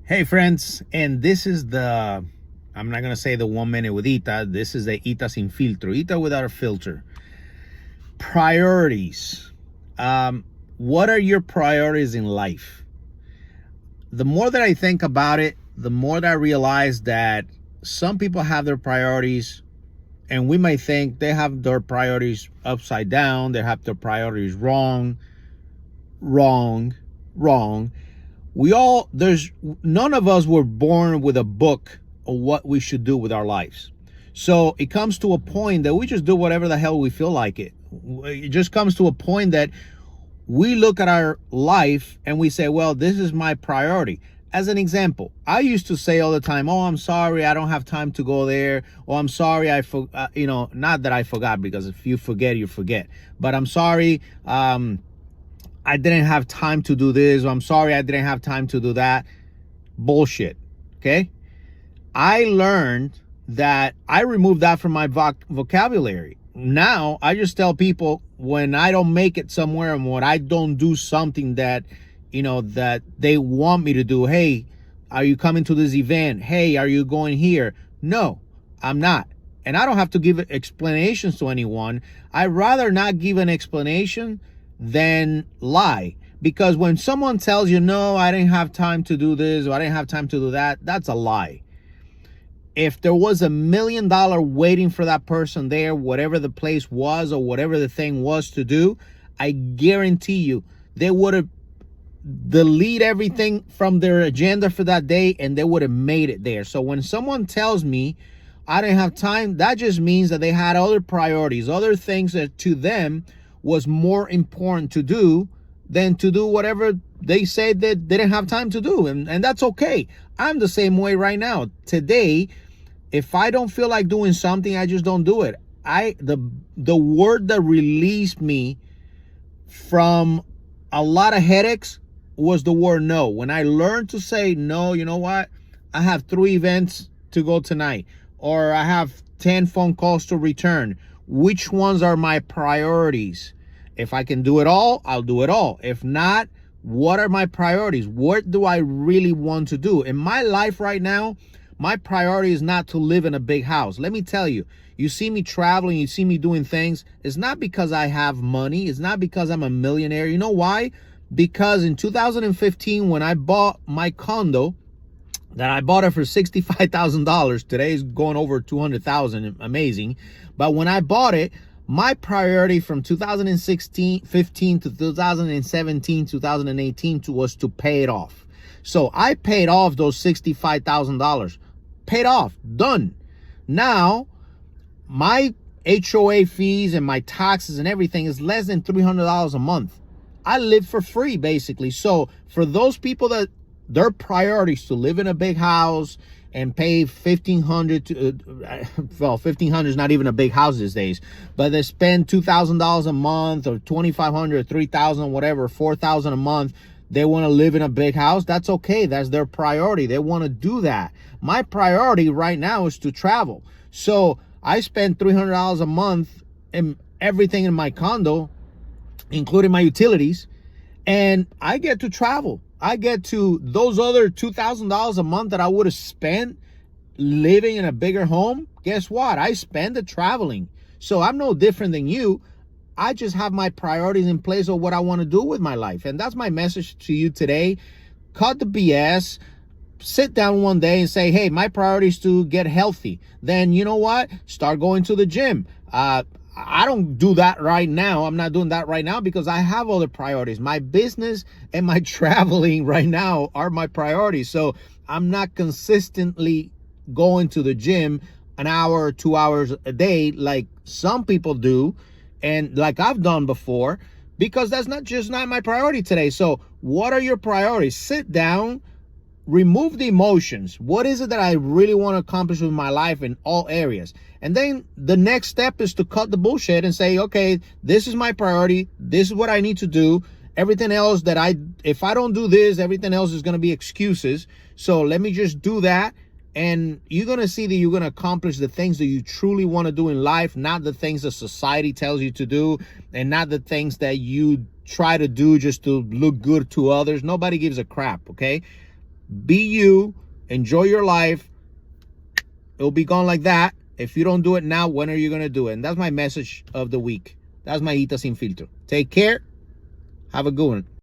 Hey friends, and this is I'm not gonna say the 1 minute with Ita. This is the Ita sin filtro, Ita without a filter. Priorities. What are your priorities in life? The more that I think about it, the more that I realize that some people have their priorities, and we might think they have their priorities upside down, they have their priorities wrong, wrong, wrong. There's none of us were born with a book of what we should do with our lives. So it comes to a point that we just do whatever the hell we feel like it. It just comes to a point that we look at our life and we say, well, this is my priority. As an example, I used to say all the time, oh, I'm sorry, I don't have time to go there. Or I'm sorry, not that I forgot, because if you forget, you forget. But I'm sorry, I didn't have time to do this. Or I'm sorry, I didn't have time to do that. Bullshit. Okay. I learned that I removed that from my vocabulary. Now I just tell people when I don't make it somewhere and when I don't do something that, that they want me to do. Hey, are you coming to this event? Hey, are you going here? No, I'm not. And I don't have to give explanations to anyone. I'd rather not give an explanation than lie. Because when someone tells you, no, I didn't have time to do this, or I didn't have time to do that, that's a lie. If there was $1 million waiting for that person there, whatever the place was or whatever the thing was to do, I guarantee you they would have deleted everything from their agenda for that day and they would have made it there. So when someone tells me I didn't have time, that just means that they had other priorities, other things that to them was more important to do than to do whatever they said that they didn't have time to do. And that's okay. I'm the same way right now. Today, if I don't feel like doing something, I just don't do it. The word that released me from a lot of headaches was the word no. When I learned to say no, you know what? I have 3 events to go tonight, or I have 10 phone calls to return. Which ones are my priorities? If I can do it all, I'll do it all. If not, what are my priorities? What do I really want to do? In my life right now, my priority is not to live in a big house. Let me tell you, you see me traveling, you see me doing things. It's not because I have money. It's not because I'm a millionaire. You know why? Because in 2015, when I bought my condo, that I bought it for $65,000. Today is going over $200,000. Amazing. But when I bought it, my priority from 2015 to 2017, 2018 was to pay it off. So I paid off those $65,000. Paid off. Done. Now, my HOA fees and my taxes and everything is less than $300 a month. I live for free, basically. So for those people that their priorities to live in a big house and pay $1,500 to, $1,500 is not even a big house these days, but they spend $2,000 a month or $2,500 or $3,000, whatever, $4,000 a month. They want to live in a big house. That's okay. That's their priority. They want to do that. My priority right now is to travel. So I spend $300 a month in everything in my condo, including my utilities, and I get to travel. I get to those other $2,000 a month that I would have spent living in a bigger home. Guess what? I spend it traveling. So I'm no different than you. I just have my priorities in place of what I want to do with my life. And that's my message to you today. Cut the BS. Sit down one day and say, hey, my priority is to get healthy. Then you know what? Start going to the gym. I don't do that right now. I'm not doing that right now because I have other priorities. My business and my traveling right now are my priorities. So I'm not consistently going to the gym an hour or 2 hours a day like some people do and like I've done before, because that's not my priority today. So what are your priorities? Sit down. Remove the emotions. What is it that I really want to accomplish with my life in all areas? And then the next step is to cut the bullshit and say, okay, this is my priority. This is what I need to do. Everything else if I don't do this, everything else is going to be excuses. So let me just do that. And you're going to see that you're going to accomplish the things that you truly want to do in life, not the things that society tells you to do, and not the things that you try to do just to look good to others. Nobody gives a crap, okay? Be you. Enjoy your life. It'll be gone like that. If you don't do it now, when are you going to do it? And that's my message of the week. That's my Hita Sin Filtro. Take care. Have a good one.